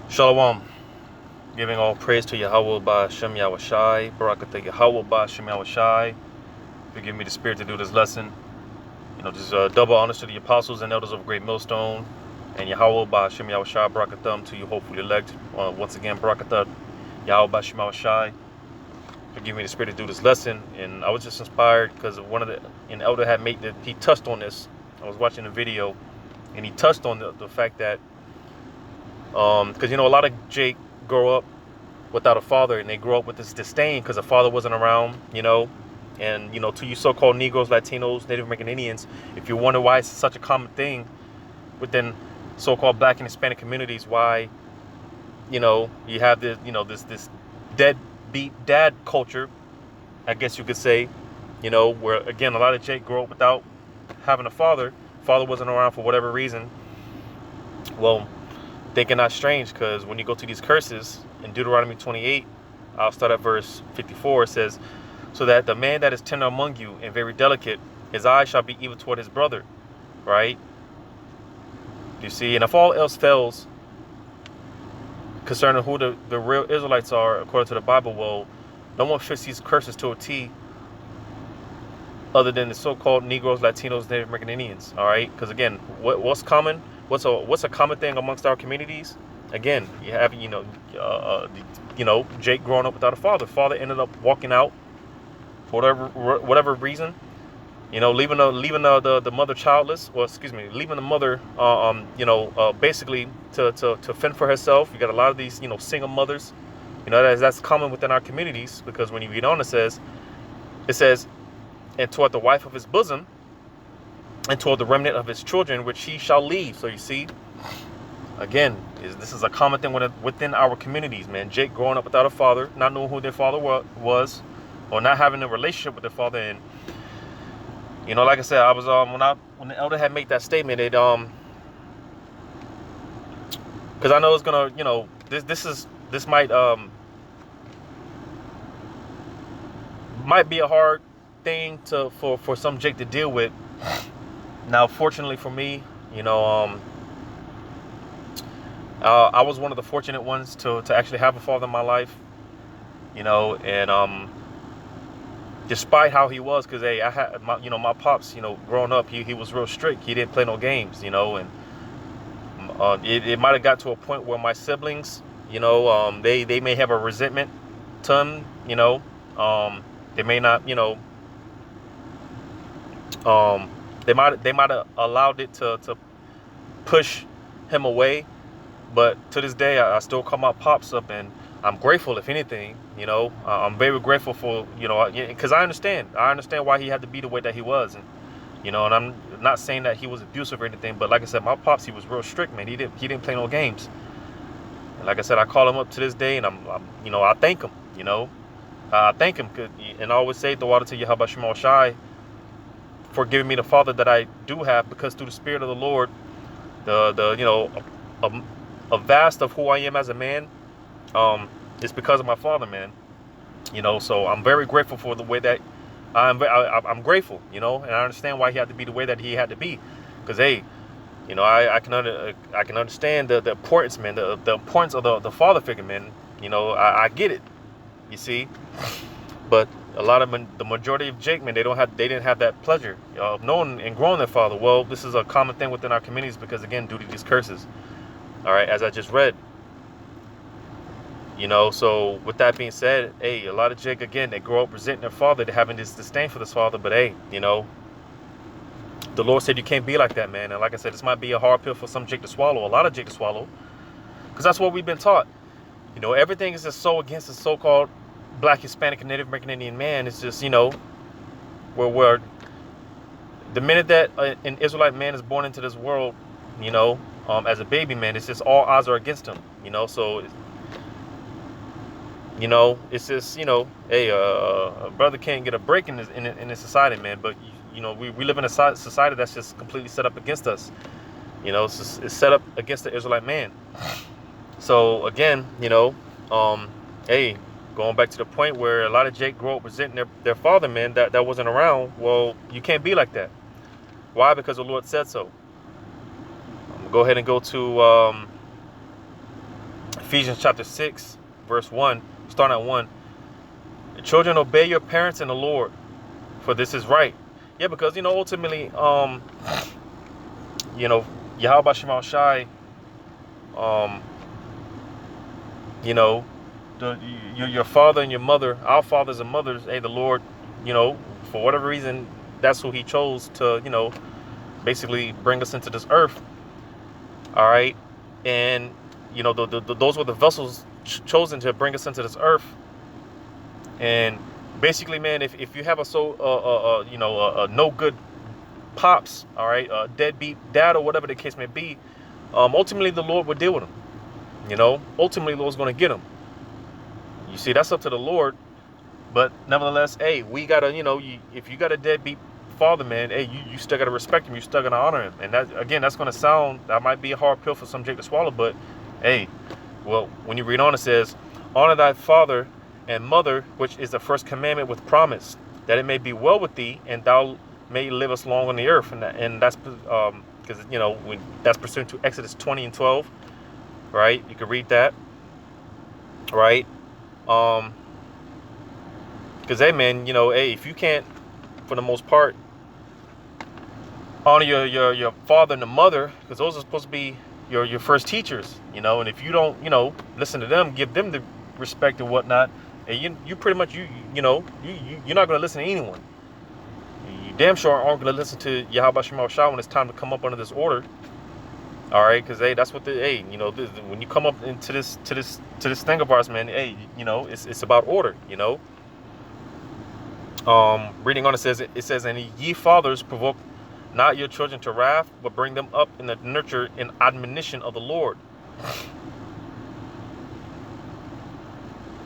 Shalom. Giving all praise to Yahweh by Shem Yahushai. Barakatah Yahweh by Shem Yahushai. For giving me the spirit to do this lesson. Just double honors to the apostles and elders of Great Millstone. And Yahweh by Shem Yahushai. Barakatah to you, hopefully elect. Once again, Barakatah Yahweh by Shem Yahushai. For giving me the spirit to do this lesson. And I was just inspired because an elder had made that he touched on this. I was watching a video and he touched on the fact that, because a lot of Jake grow up without a father, and they grow up with this disdain because a father wasn't around, and to you so-called Negroes, Latinos, Native American Indians, if you wonder why it's such a common thing within so-called Black and Hispanic communities, why you have this deadbeat dad culture, I guess you could say, where again a lot of Jake grow up without having a father wasn't around for whatever reason. Well, thinking not strange, because when you go to these curses in Deuteronomy 28, I'll start at verse 54. It says, so that the man that is tender among you and very delicate, his eye shall be evil toward his brother. Right? You see, and if all else fails concerning who the real Israelites are according to the Bible, well, no one fits these curses to a T other than the so-called Negroes, Latinos, Native American Indians. All right? Because again, what's common? What's a common thing amongst our communities? Again, you have Jake growing up without a father. Father ended up walking out for whatever reason. Leaving the mother childless, or excuse me, leaving the mother basically to fend for herself. You got a lot of these single mothers. That's common within our communities, because when you read on, it says, and toward the wife of his bosom, and toward the remnant of his children, which he shall leave. So you see, again, this is a common thing within our communities, man. Jake growing up without a father, not knowing who their father was, or not having a relationship with their father. And like I said, I was when the elder had made that statement, it because I know it's gonna, this might be a hard thing for some Jake to deal with. Now, fortunately for me, I was one of the fortunate ones to actually have a father in my life, and despite how he was, because I had my pops, growing up, he was real strict. He didn't play no games, and it might have got to a point where my siblings, they may have a resentment to him, they may not, they might have allowed it to push him away. But to this day, I still call my pops up, and I'm grateful. If anything, I'm very grateful for, because I understand why he had to be the way that he was, and and I'm not saying that he was abusive or anything, but like I said, my pops, he was real strict, man. He didn't play no games, and like I said, I call him up to this day, and I thank him, I thank him, and I always say the water to Yahweh Shema Shai for giving me the father that I do have, because through the Spirit of the Lord, a vast of who I am as a man, it's because of my father, man. So I'm very grateful for the way that I'm grateful, and I understand why he had to be the way that he had to be, because hey, I can understand the importance, man, the importance of the father figure, man. I get it, you see, but a lot of the majority of Jake, man, they didn't have that pleasure of knowing and growing their father. Well, this is a common thing within our communities, because again, due to these curses. All right, as I just read, so with that being said, hey, a lot of Jake, again, they grow up resenting their father, they're having this disdain for this father, but hey, the Lord said you can't be like that, man. And like I said, this might be a hard pill for some Jake to swallow, a lot of Jake to swallow, because that's what we've been taught. Everything is just so against the so-called Black, Hispanic, and Native American Indian man. It's just, where the minute that an Israelite man is born into this world, as a baby, man, it's just all odds are against him, so, it's just, hey, a brother can't get a break in this society, man, but, we live in a society that's just completely set up against us, it's set up against the Israelite man. So, again, hey, going back to the point where a lot of Jake grow up resenting their father, man, that wasn't around. Well, you can't be like that. Why? Because the Lord said so. I'm gonna go ahead and go to Ephesians chapter 6, verse 1, starting at 1. Children, obey your parents in the Lord, for this is right. Yeah, because, ultimately, Yahweh Shema Shai, your father and your mother, our fathers and mothers, hey, the Lord, for whatever reason, that's who he chose to, basically bring us into this earth. All right. And, those were the vessels chosen to bring us into this earth. And basically, man, if you have a no good pops, all right, deadbeat dad or whatever the case may be, ultimately the Lord would deal with him. Ultimately the Lord's going to get him. You see, that's up to the Lord. But nevertheless, hey, we gotta, if you got a deadbeat father, man, hey, you still gotta respect him. You still gotta honor him. And that might be a hard pill for some Jake to swallow. But hey, well, when you read on, it says, honor thy father and mother, which is the first commandment with promise, that it may be well with thee, and thou may live us long on the earth. And that's because that's pursuant to Exodus 20 and 12, right? You can read that, right? Because hey, man, hey, if you can't, for the most part, honor your father and the mother, because those are supposed to be your first teachers, and if you don't, listen to them, give them the respect and whatnot, and you pretty much you're not going to listen to anyone. You damn sure aren't going to listen to Yahweh Shema Shah when it's time to come up under this order. All right, because hey, that's what when you come up into this thing of ours, man, hey, it's about order, Reading on, it says, and ye fathers, provoke not your children to wrath, but bring them up in the nurture and admonition of the Lord.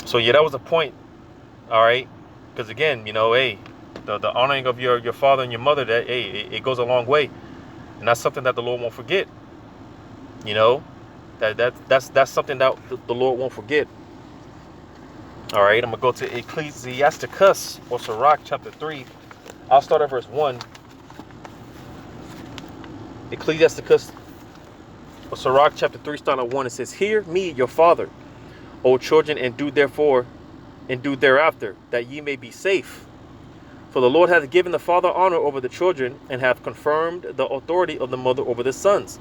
So yeah, that was a point. All right, because again, hey, the honoring of your father and your mother, that hey, it goes a long way, and that's something that the Lord won't forget. That's something that the Lord won't forget. All right, I'm going to go to Ecclesiasticus or Sirach chapter 3. I'll start at verse 1. Ecclesiasticus or Sirach chapter 3, starting at 1. It says, hear me, your father, O children, and do thereafter, that ye may be safe. For the Lord hath given the father honor over the children, and hath confirmed the authority of the mother over the sons.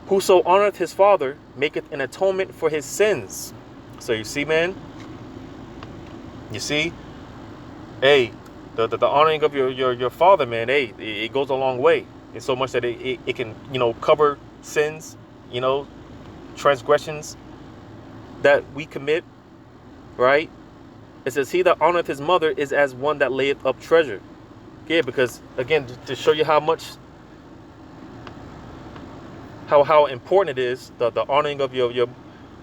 Whoso honoreth his father maketh an atonement for his sins. So you see, man. You see, hey, the honoring of your father, man, hey, it goes a long way. In so much that it can, cover sins, transgressions that we commit, right? It says, he that honoreth his mother is as one that layeth up treasure. Yeah, because, again, to show you how important it is, the honoring of your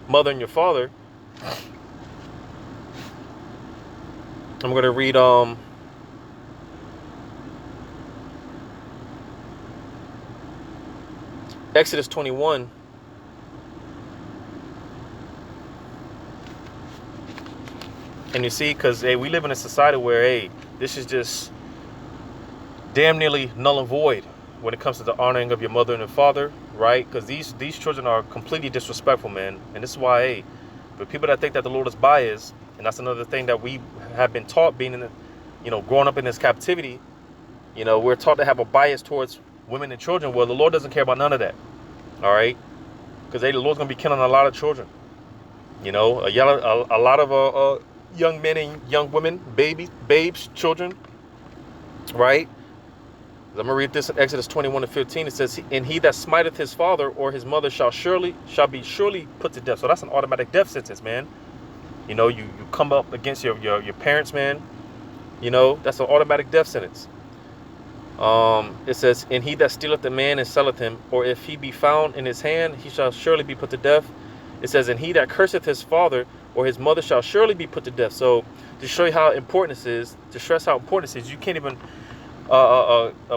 mother and your father. I'm going to read Exodus 21. And you see, because hey, we live in a society where hey, this is just damn nearly null and void when it comes to the honoring of your mother and your father, right? Because these children are completely disrespectful, man. And this is why, hey, for people that think that the Lord is biased, and that's another thing that we have been taught being in the, growing up in this captivity, we're taught to have a bias towards women and children. Well, the Lord doesn't care about none of that. All right. Because the Lord's going to be killing a lot of children. A lot of young men and young women, babes, children. Right. I'm going to read this in Exodus 21:15. It says, and he that smiteth his father or his mother shall be surely put to death. So that's an automatic death sentence, man. You come up against your parents, man. That's an automatic death sentence. It says, and he that stealeth a man and selleth him, or if he be found in his hand, he shall surely be put to death. It says, and he that curseth his father or his mother shall surely be put to death. So to show you how important this is, to stress how important this is, you can't even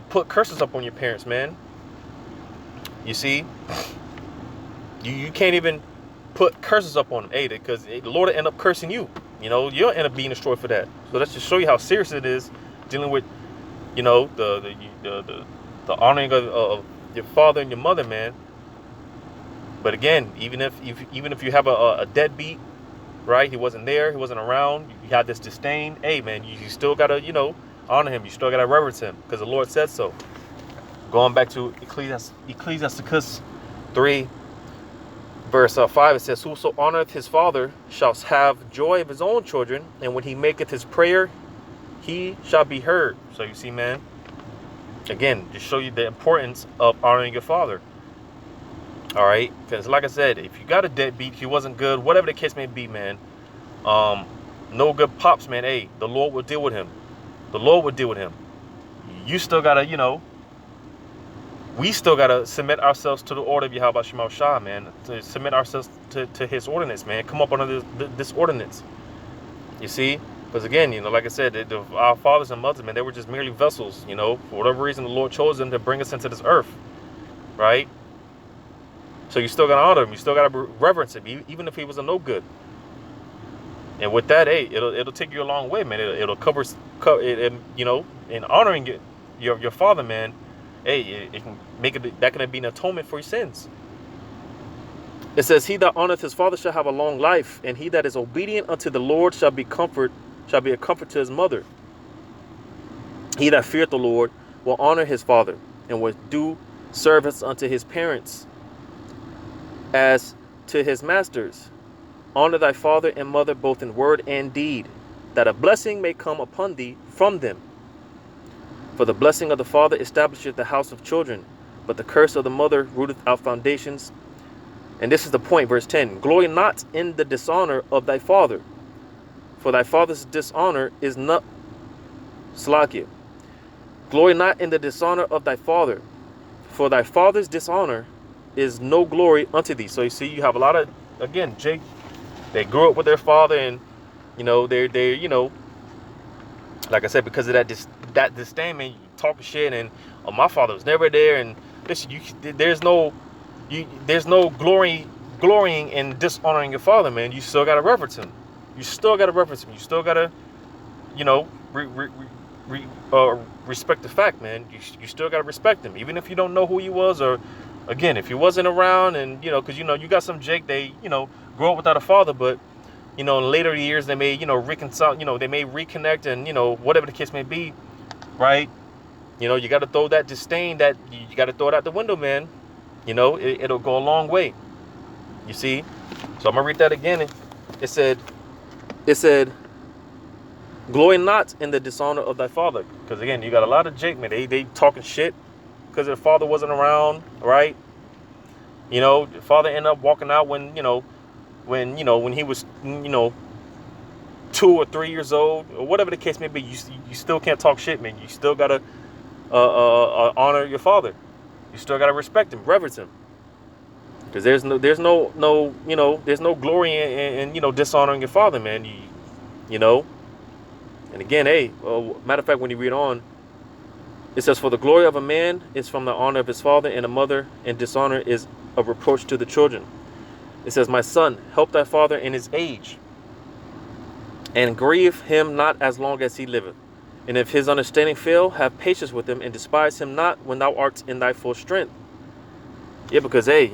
put curses up on your parents, man. You see, you can't even put curses up on them, because the Lord will end up cursing you. You'll end up being destroyed for that. So let's just show you how serious it is dealing with, the honoring of your father and your mother, man. But again, even if you have a deadbeat, right? He wasn't there, he wasn't around. You have this disdain. Hey, man, you still gotta, honor him. You still gotta reverence him because the Lord said so. Going back to Ecclesiasticus 3, verse 5, it says, "Whoso honoreth his father shall have joy of his own children, and when he maketh his prayer, he shall be heard." So you see, man, again, just show you the importance of honoring your father. All right, because like I said, if you got a deadbeat, he wasn't good, whatever the case may be, man, no good pops, man. Hey, the Lord will deal with him. The Lord will deal with him. You still gotta, we still gotta submit ourselves to the order of Yahweh Shema Shah, man. To submit ourselves to His ordinance, man. Come up under this ordinance. You see, because again, like I said, our fathers and mothers, man, they were just merely vessels. For whatever reason, the Lord chose them to bring us into this earth, right? So you still gotta honor him. You still gotta reverence him, even if he was a no good. And with that, hey, it'll take you a long way, man. It'll cover it, in honoring your father, man. Hey, it can make it, that can be an atonement for your sins. It says, "He that honoreth his father shall have a long life, and he that is obedient unto the Lord shall be a comfort to his mother. He that feareth the Lord will honor his father, and will do service unto his parents as to his masters. Honor thy father and mother both in word and deed, that a blessing may come upon thee from them. For the blessing of the father establisheth the house of children, but the curse of the mother rooteth out foundations." And this is the point, verse 10. "Glory not in the dishonor of thy father, for thy father's dishonor is not slakia. Glory not in the dishonor of thy father, for thy father's dishonor is no glory unto thee." So you see, you have a lot of, again, Jake, they grew up with their father, and they're like I said, because of that disdain, man, you talking shit, and my father was never there, and listen, there's no glorying in dishonoring your father, man. You still gotta reverence him. You still gotta respect the fact, man. You still gotta respect him, even if you don't know who he was, or again, if he wasn't around, and because you got some Jake, they grow up without a father, but in later years they may reconcile, they may reconnect, and whatever the case may be, right? You got to throw that disdain, that you got to throw it out the window, man. It'll go a long way. You see? So I'm gonna read that again. It said, "Glory not in the dishonor of thy father," because again, you got a lot of Jake, man. They talking shit because their father wasn't around, right? The father ended up walking out when when he was 2 or 3 years old, or whatever the case may be. You still can't talk shit, man. You still gotta honor your father. You still gotta respect him, reverence him, because there's no glory in dishonoring your father, man. And again, hey, matter of fact, when you read on, it says, "For the glory of a man is from the honor of his father and a mother, and dishonor is a reproach to the children." It says, "My son, help thy father in his age, and grieve him not as long as he liveth. And if his understanding fail, have patience with him, and despise him not when thou art in thy full strength." Yeah, because hey,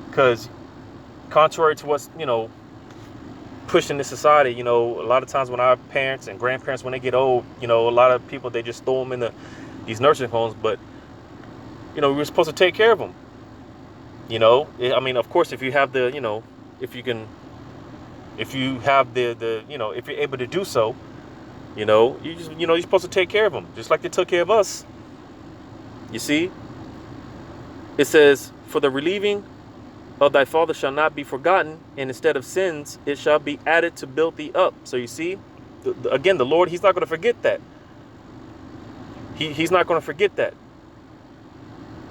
because contrary to what's pushed in this society, a lot of times when our parents and grandparents, when they get old, a lot of people, they just throw them in these nursing homes, but we were supposed to take care of them. I mean, of course, if you have the, if you have the if you're able to do so, you're supposed to take care of them, just like they took care of us. You see, it says, "For the relieving of thy father shall not be forgotten, and instead of sins, it shall be added to build thee up." So you see, again, the Lord, he's not going to forget that. He's not going to forget that.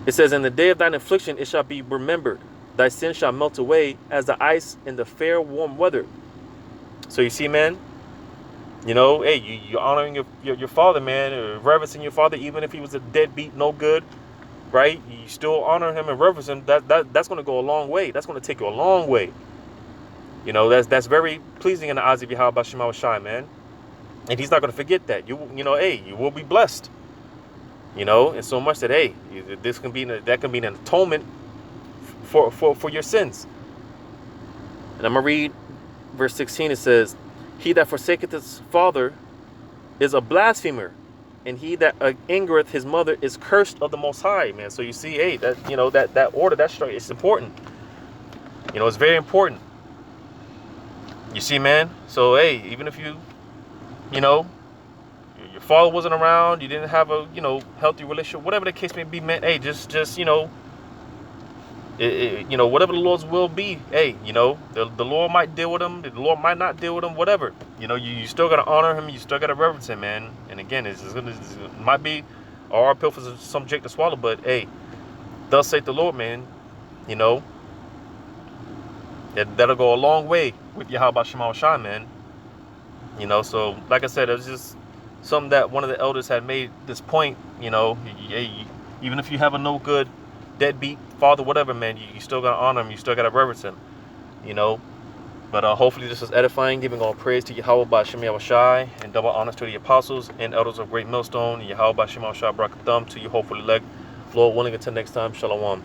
It says, "In the day of thine affliction, it shall be remembered. Thy sin shall melt away as the ice in the fair warm weather." So you see, man, hey, you're honoring your father, man, or reverencing your father, even if he was a deadbeat, no good, right? You still honor him and reverence him. That's going to go a long way. That's going to take you a long way. That's very pleasing in the eyes of Yahweh Shema Shai, man. And he's not going to forget that. You will be blessed. You know, and so much that, hey, this can be that can be an atonement for your sins. And I'm gonna read verse 16. It says, "He that forsaketh his father is a blasphemer, and he that angereth his mother is cursed of the Most High." Man, so you see, hey, that that order, that structure, it's important. You know, it's very important. You see, man. So hey, even if you know, your father wasn't around, you didn't have a healthy relationship, whatever the case may be, man. Hey, just whatever the Lord's will be. Hey, the Lord might deal with him, the Lord might not deal with him, whatever. You still gotta honor him, you still gotta reverence him, man. And again, it might be a hard pill for some Jake to swallow, but hey, thus saith the Lord, man. You know, that'll go a long way with Yahweh Shema Shai, man. So like I said, it was just something that one of the elders had made this point. Even if you have a no good deadbeat father, whatever, man, you still gotta honor him, you still gotta reverence him. But hopefully this is edifying, giving all praise to Yahweh by Shem Yahweh Shai, and double honors to the apostles and elders of Great Millstone. Yahweh by Shem Yahweh Shai, Barakatham to you, hopefully elect. Lord willing, until next time, Shalom.